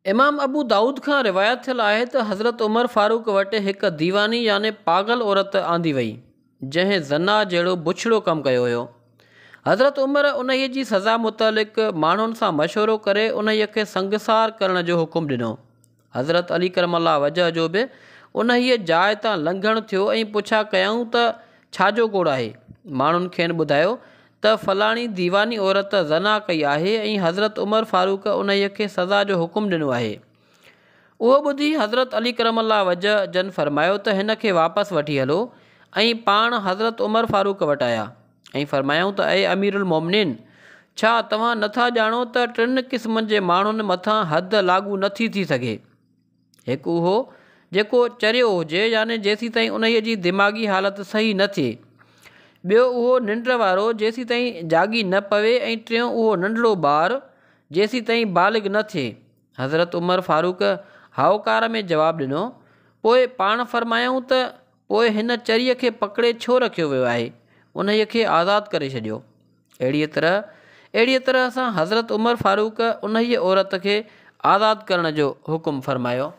इमाम अबू दाऊद खां रिवायत थियल आहे त हज़रत उमर फ़ारूक वटि हिकु दीवानी याने पागल औरत आंदी वई जंहिं ज़ना जहिड़ो बुछड़ो कमु कयो हुयो। हज़रत उमर उन्हीअ जी सज़ा मुतालिक़ माण्हुनि सां मशवरो करे उन्हीअ खे संगसार करण जो हुकुम ॾिनो। हज़रत अली करमल्ला वजह जो बि उन्हीअ जाइ तां लंघणु थियो ऐं पुछा कयऊं त छाजो गोड़ आहे। माण्हुनि खेनि ॿुधायो त फलाणी दीवानी औरत ज़ना कई आहे ऐं हज़रत उमर फ़ारूक उन्हीअ खे सज़ा जो हुकुम ॾिनो आहे। उहो ॿुधी हज़रत अली करमल्ला वजह जन फरमायो त हिन खे वापसि वठी हलो ऐं पाण हज़रत उमर फ़ारूक वटि आया ऐं फरमायूं त ए अमीरुल मोमिनीन, छा तव्हां नथा ॼाणो त टिनि क़िस्मनि जे माण्हुनि मथां हद लागू नथी थी सघे। हिकु उहो जेको चरियो हुजे याने जेसीं ताईं उन्हीअ जी दिमाग़ी हालति सही न थिए। ॿियो उहो निंड वारो जेसीं ताईं जागी न पवे ऐं टियों उहो नंढड़ो ॿारु जेसीं ताईं बालिग़ न थिए। हज़रत उमर फ़ारूक हाउकार में जवाबु ॾिनो। पोइ पाण फरमायूं त पोइ हिन चरीअ खे पकिड़े छो रखियो वियो आहे, उन्हीअ खे आज़ादु करे छॾियो। अहिड़ीअ तरह सां हज़रत उमर फ़ारूक उन्हीअ औरत खे आज़ादु करण जो हुकुम फरमायो।